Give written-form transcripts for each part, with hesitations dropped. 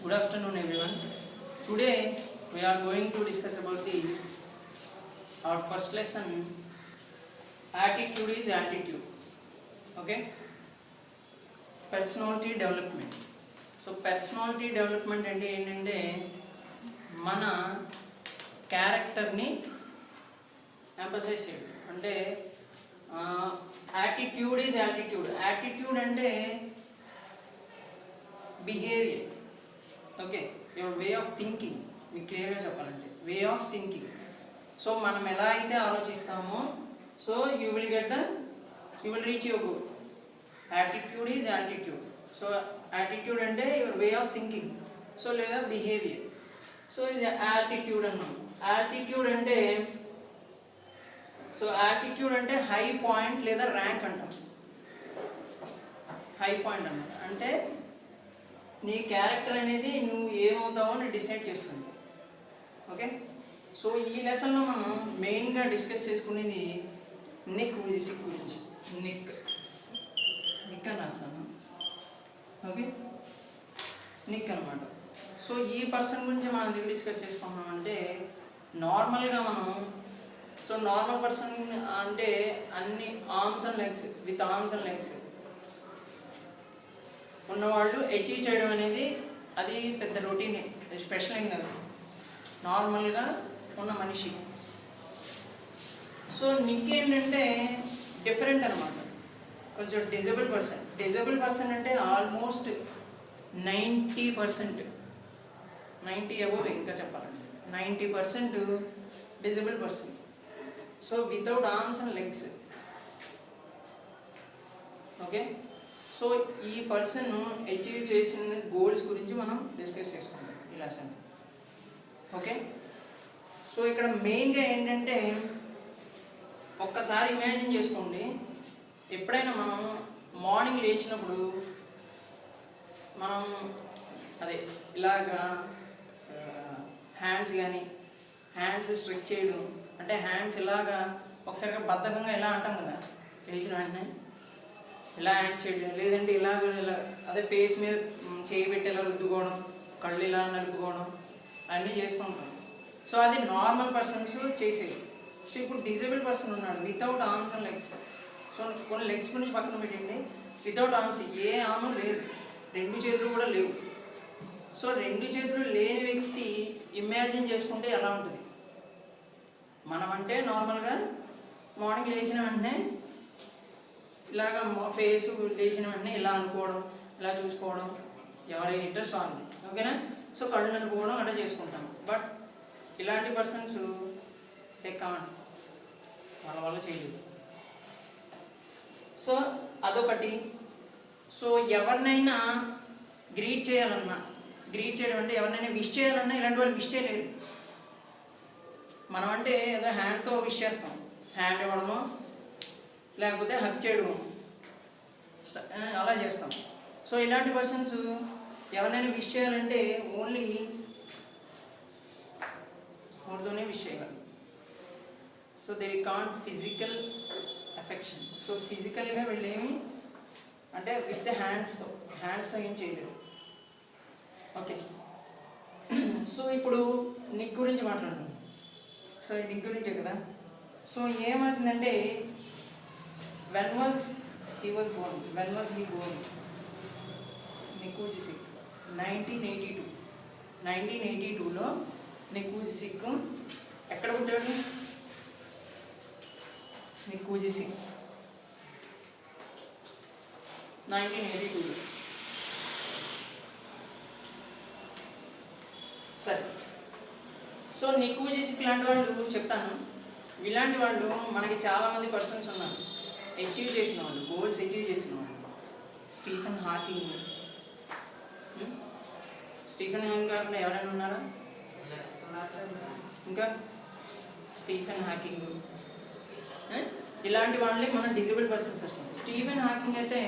Good afternoon, everyone. Today we are going to discuss about our first lesson. Attitude is altitude. Okay. Personality development. So personality development అంటే ఏంటంటే మన క్యారెక్టర్ని emphasize చేయడం. అంటే attitude is attitude. Attitude అంటే behaviour. Okay, your way of thinking. మీకు క్లియర్గా చెప్పాలంటే వే ఆఫ్ థింకింగ్. సో మనం ఎలా అయితే ఆలోచిస్తామో so you will reach your goal. Attitude is attitude. So attitude అంటే your way of thinking. So లేదా బిహేవియర్. సో ఇది యాటిట్యూడ్ అన్నాం. యాటిట్యూడ్ అంటే హై పాయింట్ లేదా ర్యాంక్ అంటాం. హై పాయింట్ అన్నమాట. అంటే నీ క్యారెక్టర్ అనేది నువ్వు ఏమవుతావో అని డిసైడ్ చేస్తుంది. ఓకే, సో ఈ లెసన్లో మనం మెయిన్గా డిస్కస్ చేసుకునేది నిక్ విజిసిక్ గురించి. నిక్ అని రాస్తాను. ఓకే, నిక్ అనమాట. సో ఈ పర్సన్ గురించి మనం ఎందుకు డిస్కస్ చేసుకుంటున్నామంటే నార్మల్గా మనం నార్మల్ పర్సన్ అంటే అన్ని ఆర్మ్స్ అండ్ లెగ్స్ ఉన్నవాళ్ళు అచీవ్ చేయడం అనేది అది పెద్ద రొటీనే, స్పెషల్ ఏం కాదు, నార్మల్గా ఉన్న మనిషి. సో నిక్ ఏంటంటే డిఫరెంట్ అనమాట. కొంచెం డిజేబుల్ పర్సన్ అంటే ఆల్మోస్ట్ 90%, 90 అబోవ్ ఇంకా చెప్పాలంటే 90% disable person. So without arms and legs. Okay, so ఈ పర్సన్ అచీవ్ చేసిన గోల్స్ గురించి మనం డిస్కస్ చేసుకుంటాం ఈ లెసన్. ఓకే, సో ఇక్కడ మెయిన్గా ఏంటంటే ఒక్కసారి ఇమాజిన్ చేసుకోండి, ఎప్పుడైనా మనం మార్నింగ్ లేచినప్పుడు మనం ఇలాగా హ్యాండ్స్ స్ట్రెచ్ చేయడం, అంటే హ్యాండ్స్ ఇలాగా ఒకసారిగా బద్ధకంగా ఇలా అంటాం కదా, లేచిన వెంటనే ఇలా హ్యాండ్స్ చేయడం, లేదంటే ఇలా అదే ఫేస్ మీద చేయి పెట్టి ఇలా రుద్దుకోవడం, కళ్ళు ఇలా నలుపుకోవడం అన్నీ చేసుకుంటాం. సో అది నార్మల్ పర్సన్స్ చేసేది. సో ఇప్పుడు డిజేబుల్ పర్సన్ ఉన్నాడు without arms and legs. So కొన్ని లెగ్స్ గురించి పక్కన పెట్టండి, వితౌట్ ఆర్మ్స్ ఏ ఆర్మ్ లేదు, 2 చేతులు కూడా లేవు. సో 2 చేతులు లేని వ్యక్తి ఇమాజిన్ చేసుకుంటే ఎలా ఉంటుంది? మనం అంటే నార్మల్గా మార్నింగ్ లేచిన వెంటనే ఇలాగ ఫేస్ లేచిన వెంటనే ఇలా అనుకోవడం, ఇలా చూసుకోవడం, ఎవరి ఇంట్రెస్ట్ వాళ్ళని. ఓకేనా? సో కళ్ళు అనుకోవడం అలా చేసుకుంటాం. బట్ ఇలాంటి పర్సన్స్ కావాలి, వాళ్ళ చేయలేదు. సో అదొకటి. సో ఎవరినైనా గ్రీట్ చేయడం అంటే ఎవరినైనా విష్ చేయాలన్నా ఇలాంటి వాళ్ళు విష్ చేయలేరు. మనం అంటే ఏదో హ్యాండ్తో విష్ చేస్తాం, హ్యాండ్ ఇవ్వడమో లేకపోతే హక్ చేయడము అలా చేస్తాం. సో ఇలాంటి పర్సన్స్ ఎవరినైనా విష్ చేయాలంటే ఓన్లీ నోటితోనే విష్ చేయగలరు. So they can't physical affection. So ఫిజికల్గా వెళ్ళేమి అంటే విత్ హ్యాండ్స్తో ఏం చేయలేరు. ఓకే, సో ఇప్పుడు నిక్ గురించి మాట్లాడదాం. సో ఈ నిక్ గురించే కదా. సో ఏమవుతుందంటే when was he born? Nick Vujicic 1982లో నిక్ విజిసిక్ ఎక్కడ పుట్టాడు? నిక్ విజిసిక్ 1982లో. సరే, సో నిక్ విజిసిక్ లాంటి వాళ్ళు చెప్తాను. ఇలాంటి వాళ్ళు మనకి చాలామంది పర్సన్స్ ఉన్నారు అచీవ్ చేసిన వాళ్ళు, గోల్స్ అచీవ్ చేసిన వాళ్ళు. స్టీఫెన్ హాకింగ్ కాకుండా ఎవరైనా ఉన్నారా? ఇంకా స్టీఫెన్ హాకింగ్, ఇలాంటి వాళ్ళే మనం డిజేబుల్ పర్సన్స్ వస్తాం. స్టీఫెన్ హాకింగ్ అయితే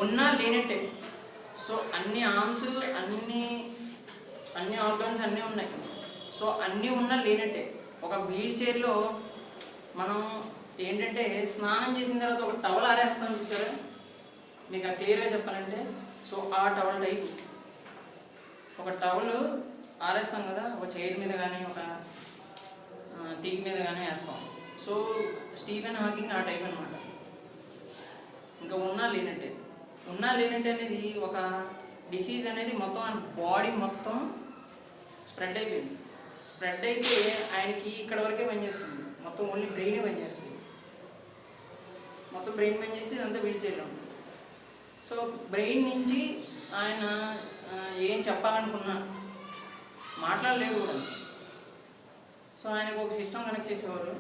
ఉన్నా లేనట్టే. సో అన్ని ఆర్మ్స్, అన్ని ఆర్గన్స్ అన్నీ ఉన్నాయి. సో అన్నీ ఉన్నా లేనట్టే. ఒక వీల్ చైర్లో మనం ఏంటంటే స్నానం చేసిన తర్వాత ఒక టవల్ ఆరేస్తాం చూసారా, మీకు క్లియర్గా చెప్పాలంటే. సో ఆ టవల్ టైప్ ఒక టవల్ ఆరేస్తాం కదా, ఒక చైర్ మీద కానీ ఒక తీగ మీద కానీ వేస్తాం. సో స్టీఫెన్ హాకింగ్ ఆ టైప్ అనమాట. ఇంకా ఉన్నా లేనట్టే అనేది ఒక డిసీజ్ అనేది మొత్తం బాడీ మొత్తం స్ప్రెడ్ అయిపోయింది. స్ప్రెడ్ అయితే ఆయనకి ఇక్కడ వరకే పనిచేస్తుంది, మొత్తం ఓన్లీ బ్రెయినే పనిచేస్తుంది. మొత్తం బ్రెయిన్ పనిచేస్తే ఇదంతా వీల్ చైర్లో ఉంటుంది. సో బ్రెయిన్ నుంచి ఆయన ఏం చెప్పాలనుకున్నా మాట్లాడలేడు కూడా. సో ఆయనకు ఒక సిస్టమ్ కనెక్ట్ చేసేవారు.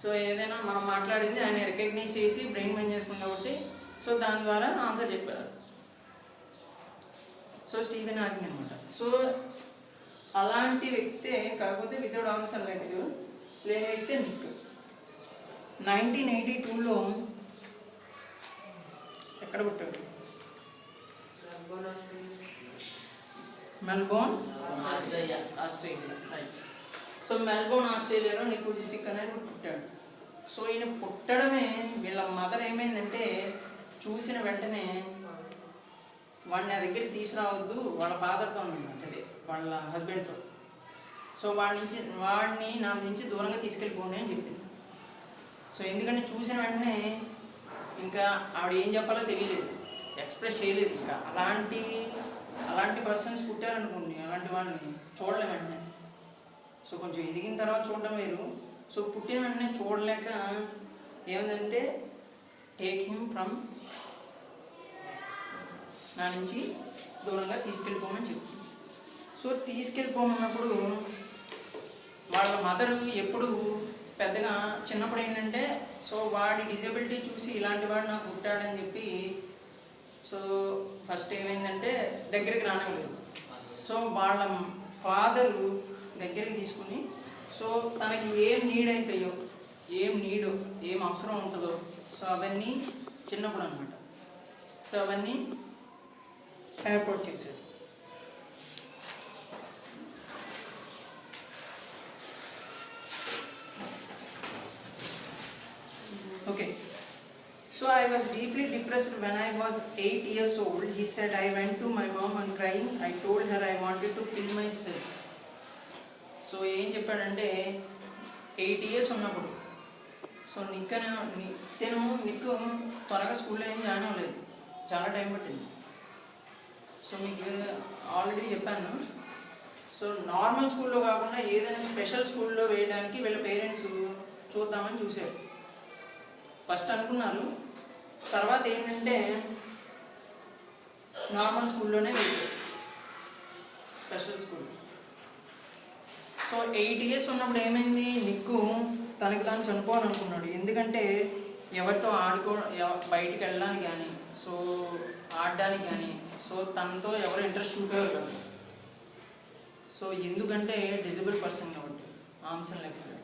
సో ఏదైనా మనం మాట్లాడింది ఆయన రికగ్నైజ్ చేసి బ్రెయిన్ పనిచేస్తుంది కాబట్టి సో దాని ద్వారా ఆన్సర్ చెప్పారు. సో స్టీఫెన్ హాకింగ్ అనమాట. సో అలాంటి వ్యక్తే, కాకపోతే వితౌట్ ఆర్మ్స్ అండ్ లెగ్స్ లేని వ్యక్తే నిక్. 1982లో ఎక్కడ పుట్టాడు? Melbourne, Australia. Right. So Melbourne, ఆస్ట్రేలియాలో నిక్ వూజిసిక్ అనేది పుట్టాడు. సో ఈయన పుట్టడమే, వీళ్ళ మదర్ ఏమైందంటే చూసిన వెంటనే వాడిని నా దగ్గరికి తీసుకురావద్దు, వాళ్ళ ఫాదర్తో అంటే వాళ్ళ హస్బెండ్తో. సో వాడిని నా నుంచి దూరంగా తీసుకెళ్ళిపోండి అని చెప్పింది. సో ఎందుకంటే చూసిన వెంటనే ఇంకా ఆవిడ ఏం చెప్పాలో తెలియలేదు, ఎక్స్ప్రెస్ చేయలేదు. ఇంకా అలాంటి పర్సన్స్ పుట్టారనుకోండి, అలాంటి వాళ్ళని చూడలేం వెంటనే. సో కొంచెం ఎదిగిన తర్వాత చూడడం వేరు. సో పుట్టిన వెంటనే చూడలేక ఏమిటంటే టేక్ హిమ్ ఫ్రమ్, నా నుంచి దూరంగా తీసుకెళ్ళిపోమని చెప్తుంది. సో తీసుకెళ్ళిపోమన్నప్పుడు వాళ్ళ మదరు ఎప్పుడు పెద్దగా చిన్నప్పుడు ఏంటంటే సో వాడి డిజబిలిటీ చూసి ఇలాంటి వాడు నాకు పుట్టాడని చెప్పి సో ఫస్ట్ ఏమైందంటే దగ్గరికి రానివ్వలేదు. సో వాళ్ళ ఫాదరు దగ్గరికి తీసుకుని సో తనకి ఏం నీడ్ అవుతాయో, ఏం అవసరం ఉంటుందో సో అవన్నీ చిన్నప్పుడు అనమాట. సో అవన్నీ ఏర్పాటు చేశాడు. Okay. So I was deeply depressed when I was 8 years old. He said, I went to my mom and crying. I told her I wanted to kill myself. So ఏం చెప్పాడంటే 8 years ఉన్నప్పుడు so నిక్కు త్వరగా స్కూల్లో ఏం join అవ్వలేదు, చాలా time పట్టింది. So మీకు ఆల్రెడీ చెప్పాను. సో నార్మల్ స్కూల్లో కాకుండా ఏదైనా స్పెషల్ స్కూల్లో వేయడానికి వీళ్ళ పేరెంట్స్ చూద్దామని చూశారు. ఫస్ట్ అనుకున్నారు, తర్వాత ఏంటంటే నార్మల్ స్కూల్లోనే వేశారు, స్పెషల్ స్కూల్. సో 8 years ఉన్నప్పుడు ఏమైంది, నిక్కు తనకి తాను చనిపోవాలనుకున్నాడు. ఎందుకంటే ఎవరితో బయటికి వెళ్ళడానికి కానీ సో ఆడడానికి కానీ సో తనతో ఎవరు ఇంట్రెస్ట్ చూపేవారు కాదు. సో ఎందుకంటే డిజబుల్ పర్సన్ కాబట్టి ఆర్మ్స్ అండ్ లెగ్స్ లేవు.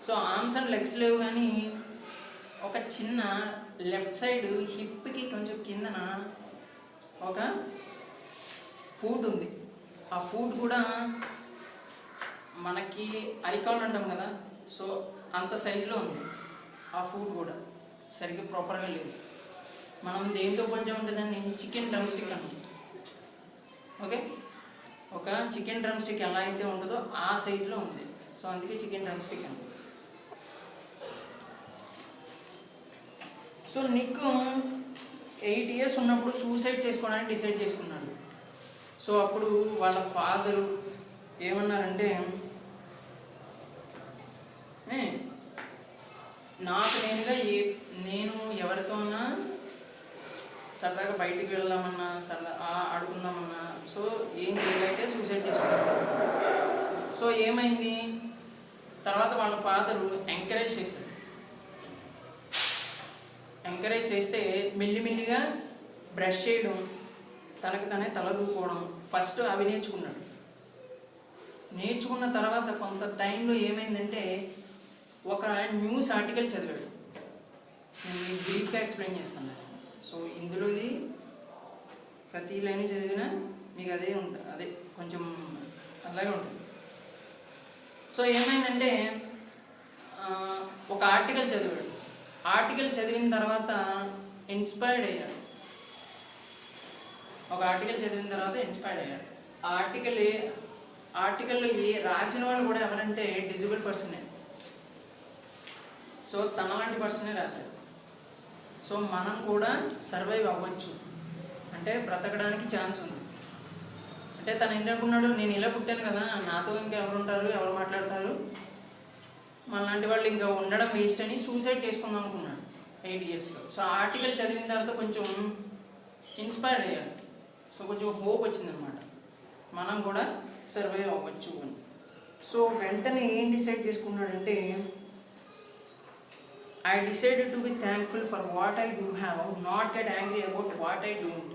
సో ఆర్మ్స్ అండ్ లెగ్స్ లేవు కానీ ఒక చిన్న లెఫ్ట్ సైడ్ హిప్కి కొంచెం కిందన ఒక ఫూట్ ఉంది. ఆ ఫూట్ కూడా మనకి అరికాళ్ళు అంటాం కదా, సో అంత సైజులో ఉంది. ఆ ఫూట్ కూడా సరిగ్గా ప్రాపర్గా లేదు. మనం దేంతో కొంచెం ఉంటుందని చికెన్ డ్రమ్ స్టిక్ అంటాం. ఓకే, ఒక చికెన్ డ్రమ్ స్టిక్ ఎలా అయితే ఉంటుందో ఆ సైజులో ఉంది. సో అందుకే చికెన్ డ్రమ్ స్టిక్ అంటాం. సో నిక్కు 8 years ఉన్నప్పుడు సూసైడ్ చేసుకోవడానికి డిసైడ్ చేసుకున్నాడు. సో అప్పుడు వాళ్ళ ఫాదరు ఏమన్నారంటే, నాకు నేను ఎవరితోనా సరదాగా బయటికి వెళ్దామన్నా ఆడుకుందామన్నా సో ఏం చేయలేకే సూసైడ్ చేసుకున్నాడు. సో ఏమైంది, తర్వాత వాళ్ళ ఫాదరు ఎంకరేజ్ చేశాడు. ఎంకరేజ్ చేస్తే మెల్లిమెల్లిగా బ్రష్ చేయడం, తనకు తనే తల దూకోవడం ఫస్ట్ అవి నేర్చుకున్నాడు. నేర్చుకున్న తర్వాత కొంత టైంలో ఏమైందంటే ఒక న్యూస్ ఆర్టికల్ చదివాడు. నేను బ్రీఫ్గా ఎక్స్ప్లెయిన్ చేస్తాను అసలు. సో ఇందులో ఇది ప్రతి లైన్ చదివినా మీకు అదే ఉంటుంది, అదే కొంచెం అలాగే ఉంటుంది. సో ఏమైందంటే ఒక ఆర్టికల్ చదివాడు. ఆర్టికల్ చదివిన తర్వాత ఇన్స్పైర్డ్ అయ్యాడు. ఆర్టికల్లో రాసిన వాళ్ళు కూడా ఎవరంటే డిజబుల్ పర్సనే. సో తనలాంటి పర్సనే రాశారు. సో మనం కూడా సర్వైవ్ అవ్వచ్చు, అంటే బ్రతకడానికి ఛాన్స్ ఉంది. అంటే తను ఏంటనుకున్నాడు, నేను ఇలా పుట్టాను కదా, నాతో ఇంకా ఎవరు ఉంటారు, ఎవరు మాట్లాడతారు, మనలాంటి వాళ్ళు ఇంకా ఉండడం వేస్ట్ అని సూసైడ్ చేసుకుందాం అనుకున్నాడు 8 ఇయర్స్లో. సో ఆర్టికల్ చదివిన తర్వాత కొంచెం ఇన్స్పైర్ అయ్యాడు. సో కొంచెం హోప్ వచ్చిందనమాట, మనం కూడా సర్వైవ్ అవ్వచ్చు అని. సో వెంటనే ఏం decide చేసుకున్నాడంటే, I decided to be thankful for what I do have, not get angry about what I don't.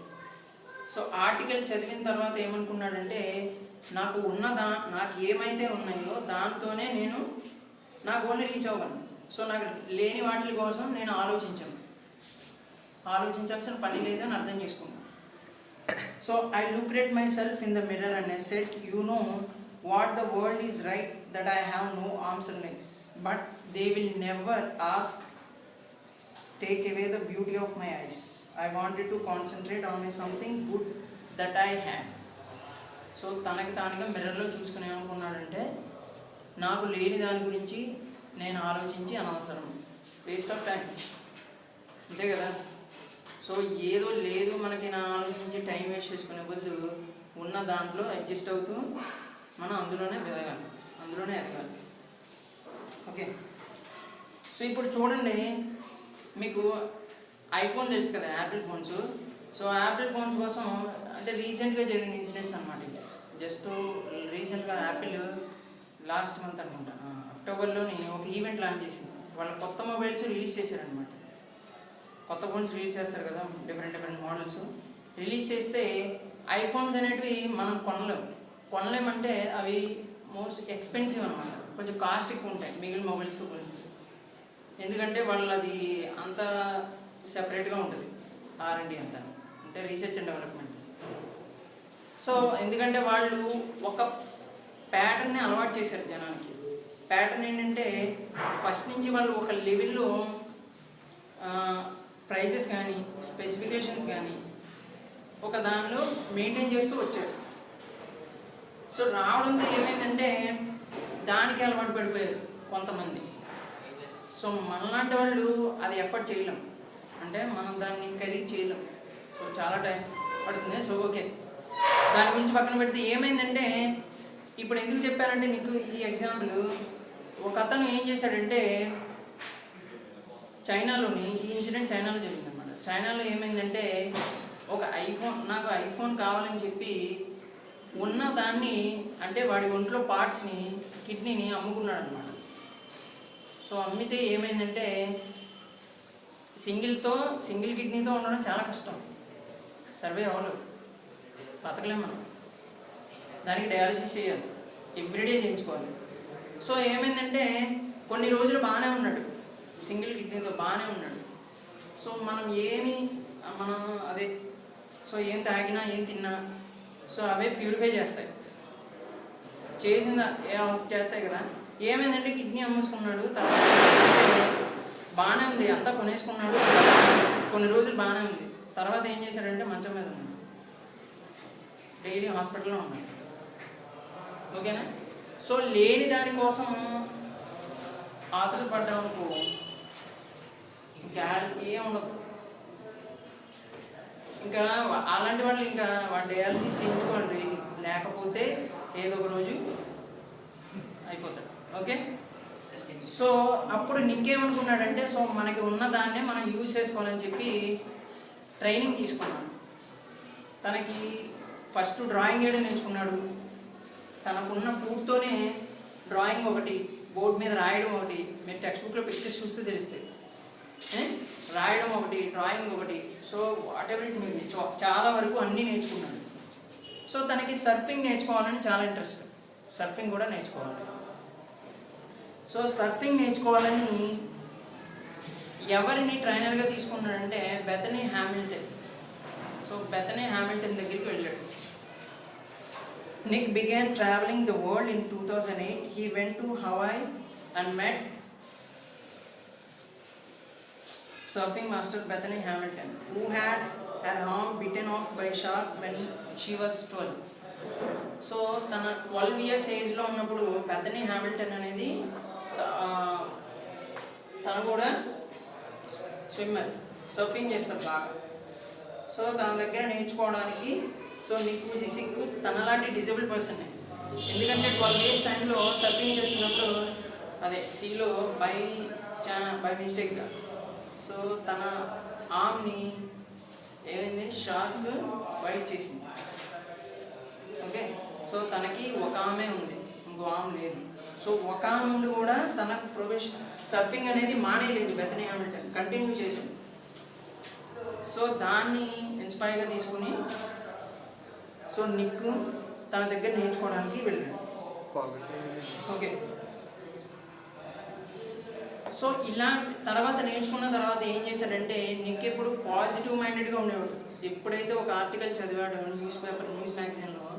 So article చదివిన తర్వాత ఏమనుకున్నాడంటే, నాకు ఏమైతే ఉన్నాయో దాంతోనే నాకు ఓన్లీ రీచ్ అవ్వను. సో నాకు లేని వాటి కోసం నేను ఆలోచించాల్సిన పని లేదని అర్థం చేసుకున్నాను. So I looked at myself in the mirror and I said, you know what, the world is right that I have no arms and legs, but they will never take away the beauty of my eyes. I wanted to concentrate on something good that I had. So తనకి తానుగా మిర్రర్లో చూసుకుని ఏమనుకున్నాడంటే, నాకు లేని దాని గురించి నేను ఆలోచించి అనవసరం, వేస్ట్ ఆఫ్ టైం, అంతే కదా. సో ఏదో లేదు మనకి నా ఆలోచించి టైం వేస్ట్ చేసుకునే బదులు ఉన్న దాంట్లో అడ్జస్ట్ అవుతూ మనం అందులోనే ఎదగాలి. ఓకే. సో ఇప్పుడు చూడండి, మీకు ఐఫోన్ తెలుసు కదా, Apple phones. So Apple phones కోసం అంటే రీసెంట్గా జరిగిన ఇన్సిడెంట్స్ అనమాట. జస్ట్ రీసెంట్గా యాపిల్ లాస్ట్ మంత్ అనుకుంటా అక్టోబర్లోని ఒక ఈవెంట్ లాంచ్ చేసింది. వాళ్ళ కొత్త మొబైల్స్ రిలీజ్ చేశారనమాట. కొత్త ఫోన్స్ రిలీజ్ చేస్తారు కదా, డిఫరెంట్ మోడల్స్ రిలీజ్ చేస్తే ఐఫోన్స్ అనేటివి మనం కొనలేమంటే అవి మోస్ట్ ఎక్స్పెన్సివ్ అనమాట, కొంచెం కాస్ట్ ఎక్కువ ఉంటాయి మిగిలిన మొబైల్స్తో పోలిస్తే. ఎందుకంటే వాళ్ళు అది అంత సెపరేట్గా ఉంటుంది, R&D అంతా, అంటే రీసెర్చ్ అండ్ డెవలప్మెంట్. సో ఎందుకంటే వాళ్ళు ఒక ప్యాటర్న్ని అలవాటు చేశారు జనానికి. ప్యాటర్న్ ఏంటంటే, ఫస్ట్ నుంచి వాళ్ళు ఒక లెవెల్లో ప్రైజెస్ కానీ స్పెసిఫికేషన్స్ కానీ ఒక దానిలో మెయింటైన్ చేస్తూ వచ్చారు. సో రావడంతో ఏమైందంటే దానికి అలవాటు పడిపోయారు కొంతమంది. సో మనలాంటి వాళ్ళు అది ఎఫర్ట్ చేయలేం, అంటే మనం దాన్ని ఖరీదు చేయలేం. సో చాలా టైం పడుతుంది. సో ఓకే, దాని గురించి పక్కన పెడితే ఏమైందంటే, ఇప్పుడు ఎందుకు చెప్పానంటే నీకు ఈ ఎగ్జాంపుల్, ఒక అతను ఏం చేశాడంటే, చైనాలోని ఈ ఇన్సిడెంట్ చైనాలో జరిగిందనమాట. చైనాలో ఏమైందంటే, నాకు ఐఫోన్ కావాలని చెప్పి ఉన్న దాన్ని, అంటే వాడి ఒంట్లో పార్ట్స్ని, కిడ్నీని అమ్ముకున్నాడు అనమాట. సో అమ్మితే ఏమైందంటే, సింగిల్ కిడ్నీతో ఉండడం చాలా కష్టం, సర్వే అవ్వలేదు, బతకలేం మనం. దానికి డయాలసిస్ చేయాలి, ఎవ్రీడే చేయించుకోవాలి. సో ఏమైందంటే కొన్ని రోజులు బాగానే ఉన్నాడు, సింగిల్ కిడ్నీతో బాగానే ఉన్నాడు. సో మనం సో ఏం తాగినా ఏం తిన్నా సో అవే ప్యూరిఫై చేస్తాయి, చేస్తాయి కదా. ఏమైందంటే కిడ్నీ అమ్మేసుకున్నాడు. తర్వాత బాగానే ఉంది, అంతా కొనేసుకున్నాడు, కొన్ని రోజులు బాగానే ఉంది. తర్వాత ఏం చేశాడంటే మంచం మీద ఉన్నాడు, డైలీ హాస్పిటల్లో ఉన్నాడు. ఓకేనా. సో లేని దానికోసం ఆతులు పడ్డామనుకో ఇంకా ఏముండదు. ఇంకా అలాంటి వాళ్ళు ఇంకా వాడు డయాలసిస్ చేయించుకోండి, లేకపోతే ఏదో ఒక రోజు అయిపోతాడు. ఓకే. సో అప్పుడు నీకేమనుకున్నాడంటే, సో మనకి ఉన్న దాన్నే మనం యూజ్ చేసుకోవాలని చెప్పి ట్రైనింగ్ తీసుకున్నాడు. తనకి ఫస్ట్ డ్రాయింగ్ వేయడం నేర్చుకున్నాడు. తనకున్న ఫుడ్తోనే డ్రాయింగ్ ఒకటి, బోర్డు మీద రాయడం ఒకటి, మీరు టెక్స్ట్ బుక్లో పిక్చర్స్ చూస్తే తెలుస్తాయి, రాయడం ఒకటి, డ్రాయింగ్ ఒకటి. So what ever it means చాలా వరకు అన్నీ నేర్చుకున్నాడు. సో తనకి సర్ఫింగ్ నేర్చుకోవాలని చాలా ఇంట్రెస్ట్, సర్ఫింగ్ కూడా నేర్చుకోవాలి. సో సర్ఫింగ్ నేర్చుకోవాలని ఎవరిని ట్రైనర్గా తీసుకున్నాడంటే Bethany Hamilton. So Bethany Hamilton దగ్గరికి వెళ్ళాడు. Nick began traveling the world in 2008. He went to Hawaii and met surfing master Bethany Hamilton, who had her arm bitten off by a shark when she was 12. So తన 12 years ఏజ్లో ఉన్నప్పుడు Bethany Hamilton అనేది తను కూడా swimmer, surfing చేస్తారు బాగా. So తన దగ్గర నేర్చుకోవడానికి సో నిక్ వూజిసిక్ తనలాంటి డిజేబుల్ పర్సనే. ఎందుకంటే 12 ఇయర్స్ టైంలో సర్ఫింగ్ చేస్తున్నప్పుడు అదే సీలో బై మిస్టేక్గా సో తన ఆర్మ్ని ఏమైంది, షార్క్ బైట్ చేసింది. ఓకే, సో తనకి ఒక ఆమె ఉంది, ఇంకో ఆమె లేదు. సో ఒక ఆమె కూడా తన ప్రొఫెషన్ సర్ఫింగ్ అనేది మానేయలేదు, బెథనీ హామిల్టన్ కంటిన్యూ చేసింది. సో దాన్ని ఇన్స్పైర్గా తీసుకుని సో నిక్ తన దగ్గర నేర్చుకోవడానికి వెళ్ళాడు. ఓకే, సో ఇలా తర్వాత నేర్చుకున్న తర్వాత ఏం చేశాడంటే నిక్ ఎప్పుడు పాజిటివ్ మైండెడ్గా ఉండేవాడు. ఎప్పుడైతే ఒక ఆర్టికల్ చదివాడు న్యూస్ మ్యాగజైన్లో,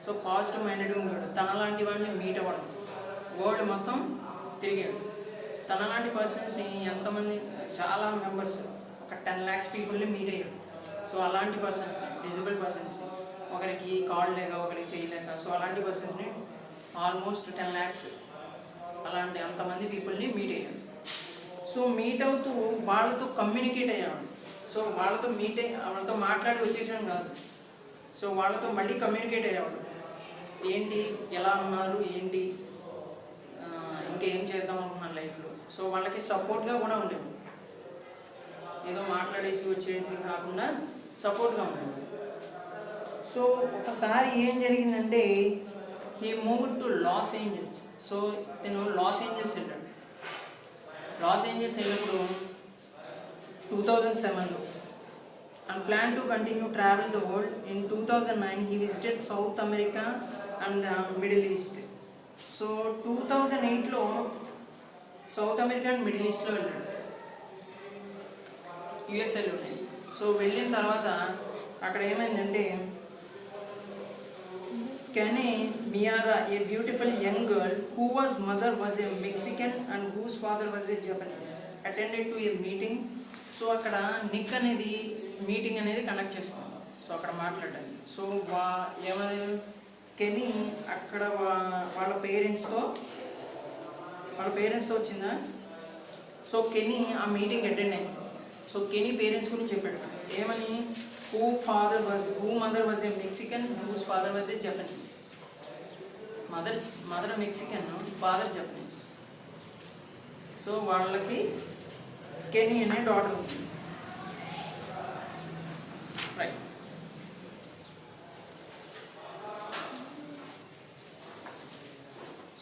సో పాజిటివ్ మైండెడ్గా ఉండేవాడు. తనలాంటి వాడిని మీట్ అవ్వడం, వరల్డ్ మొత్తం తిరిగాడు. తనలాంటి పర్సన్స్ని ఎంతమంది, చాలా మెంబర్స్, ఒక 10 lakhs పీపుల్ని మీట్ అయ్యాడు. సో అలాంటి పర్సన్స్ని, డిజబుల్ పర్సన్స్ని, ఒకరికి కాల్ లేక ఒకరికి చేయలేక, సో అలాంటి పర్సన్స్ని ఆల్మోస్ట్ 10 lakhs అలాంటి అంతమంది పీపుల్ని మీట్ అయ్యాడు. సో మీట్ అవుతూ వాళ్ళతో కమ్యూనికేట్ అయ్యాడు. సో వాళ్ళతో మాట్లాడి వచ్చేసాడు కాదు, సో వాళ్ళతో మళ్ళీ కమ్యూనికేట్ అయ్యేవాడు. ఏంటి, ఎలా ఉన్నారు, ఏంటి, ఇంకేం చేద్దాం అనుకున్నాను లైఫ్లో. సో వాళ్ళకి సపోర్ట్గా కూడా ఉండేది, ఏదో మాట్లాడేసి వచ్చేసి కాకుండా సపోర్ట్గా ఉండేది. సో ఒకసారి ఏం జరిగిందంటే he moved to Los Angeles. So నేను లాస్ ఏంజల్స్ వెళ్ళాడు. లాస్ ఏంజల్స్ వెళ్ళినప్పుడు 2007లో and planned to continue travel the world. In 2009 he visited South America and the Middle East. So 2008లో సౌత్ అమెరికా అండ్ మిడిల్ ఈస్ట్లో వెళ్ళాడు, యుఎస్ఏలో ఉన్నాయి. So వెళ్ళిన తర్వాత అక్కడ ఏమైందంటే Kenny Miara, a beautiful young girl whose mother was a Mexican and whose father was a Japanese, attended to a meeting. So అక్కడ Nick అనేది మీటింగ్ అనేది కండక్ట్ చేస్తాం. సో అక్కడ మాట్లాడాలి. సో ఏమైనా కెనీ అక్కడ వాళ్ళ పేరెంట్స్తో వచ్చిందా. సో కెనీ ఆ మీటింగ్ అటెండ్ అయింది. సో కెనీ పేరెంట్స్ గురించి చెప్పాడు. ఏమని, who mother was a Mexican, whose father was a Japanese. Mother Mexican, father Japanese. So వాళ్ళకి కెనీ అనే డాటర్ ఉంది. రైట్.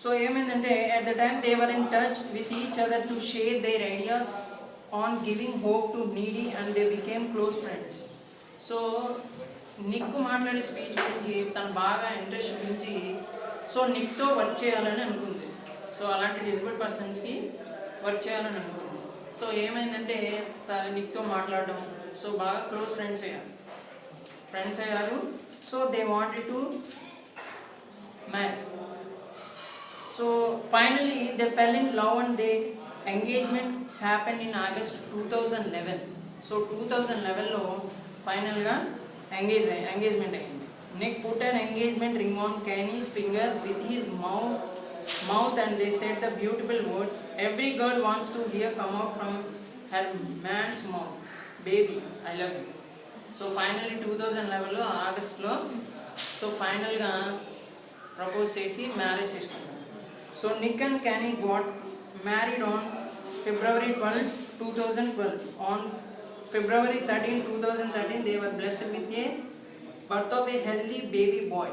సో ఏమైందంటే at the time they were in touch with each other to share their ideas on giving hope to needy and they became close friends. So Nick మాట్లాడే speech గురించి తను బాగా interest చూపించి so నిక్తో work చేయాలని అనుకుంది. So అలాంటి disable పర్సన్స్కి work చేయాలని అనుకుంది. సో ఏమైందంటే తను నిక్తో మాట్లాడడం, సో బాగా క్లోజ్ ఫ్రెండ్స్ అయ్యారు. So they wanted to marry. So finally they fell in love and they engagement happen in August 2011. So 2011లో ఫైనల్గా ఎంగేజ్మెంట్ అయింది. Nick put an engagement ring on Kenny's finger with his mouth and they said the beautiful words every girl wants to hear come out from her man's mouth, baby I love you. So finally 2011లో ఆగస్ట్లో so ఫైనల్గా propose చేసి marriage చేసుకున్నారు. So Nick and Kenny got married on February 12, 2012. On February 13, 2013 they were blessed with a birth of a healthy baby boy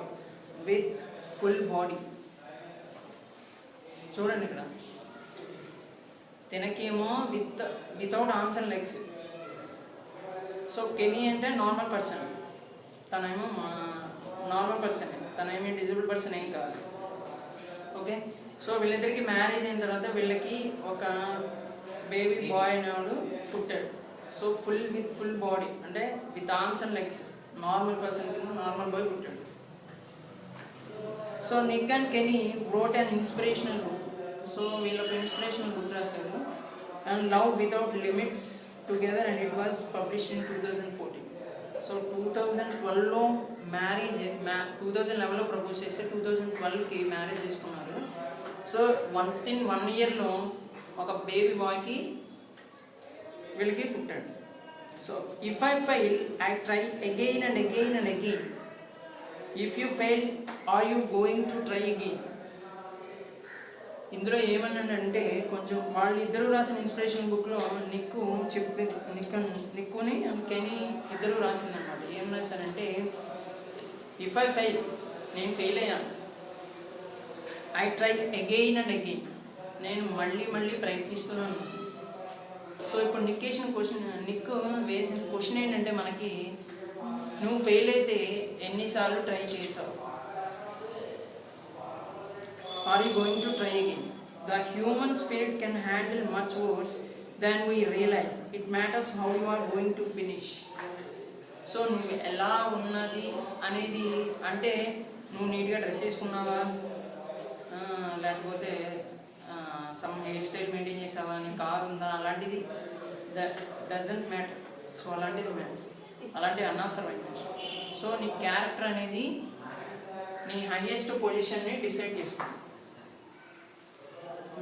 with full body. చూడండి ఇక్కడ తనకేమో without arms and legs. So Kanae అంటే normal person, తనేమో normal person, తనేమీ disable person ఏం కాదు. Okay, so వీళ్ళిద్దరికి marriage అయిన తర్వాత వీళ్ళకి ఒక బేబీ బాయ్ అనేవాడు పుట్టాడు. సో ఫుల్ బాడీ అంటే with arms and legs, normal person కింద నార్మల్ బాయ్ పుట్టాడు. So Nick and Kanae wrote an inspirational book. So వీళ్ళు ఒక ఇన్స్పిరేషనల్ బుక్ రాశారు, and love without limits together, and it was published in 2014. So 2012లో marriage 2011లో propose చేస్తే 2012కి marriage చేసుకున్నారు. సో వితిన్ 1 ఇయర్లో ఒక బేబీ బాయ్కి వీళ్ళకి పుట్టాడు. So if I fail I try again and again and again. If you fail are you going to try again. ఇందులో ఏమన్నాడంటే కొంచెం వాళ్ళిద్దరూ రాసిన ఇన్స్పిరేషన్ బుక్లో నిక్కు చెప్పి నిక్కుని అండ్ కెనీ ఇద్దరూ రాసిందన్నమాట. ఏం రాశారంటే ఇఫ్ ఐ ఫెయిల్, నేను ఫెయిల్ అయ్యాను, I try again and again, నేను మళ్ళీ ప్రయత్నిస్తున్నాను. సో ఇప్పుడు నిక్కు వేసిన క్వశ్చన్ ఏంటంటే మనకి, నువ్వు ఫెయిల్ అయితే ఎన్నిసార్లు ట్రై చేసావు? Are you going to try again? The human spirit can handle much worse than we realize. It matters how you are going to finish. So నువ్వు ఎలా ఉన్నది అనేది అంటే, నువ్వు నీట్గా డ్రెస్ వేసుకున్నావా, లేకపోతే సమ్ హెయిర్ స్టైల్ మెయింటైన్ చేసావా, నీ కార్ ఉందా, అలాంటిది దట్ డజంట్ మ్యాటర్. సో అలాంటిది అలాంటివి అనవసరమైన. సో నీ క్యారెక్టర్ అనేది నీ హైయెస్ట్ పొజిషన్ని డిసైడ్ చేస్తుంది,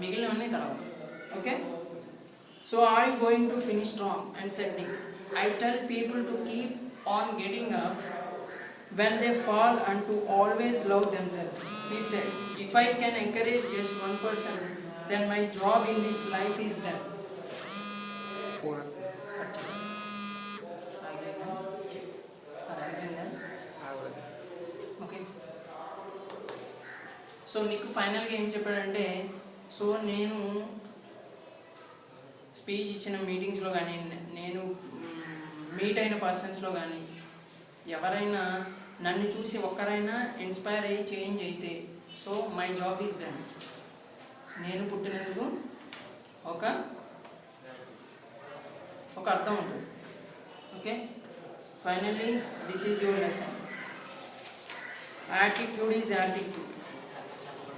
మిగిలినవన్నీ తర్వాత. Okay. So are you going to finish strong and said Nick, I tell people to keep on getting up when they fall and to always love themselves. He said, if I can encourage just one person, then my job in this life is done. Okay. So నీకు ఫైనల్గా ఏం చెప్పాడంటే, so నేను speech ఇచ్చిన మీటింగ్స్లో కానీ, నేను meet అయిన పర్సన్స్లో కానీ ఎవరైనా నన్ను చూసి ఒక్కరైనా ఇన్స్పైర్ అయ్యి చేంజ్ అయితే, so my job is done. నేను పుట్టినందుకు ఒక అర్థం ఉంటుంది. Okay. Finally this is your lesson. Attitude is attitude.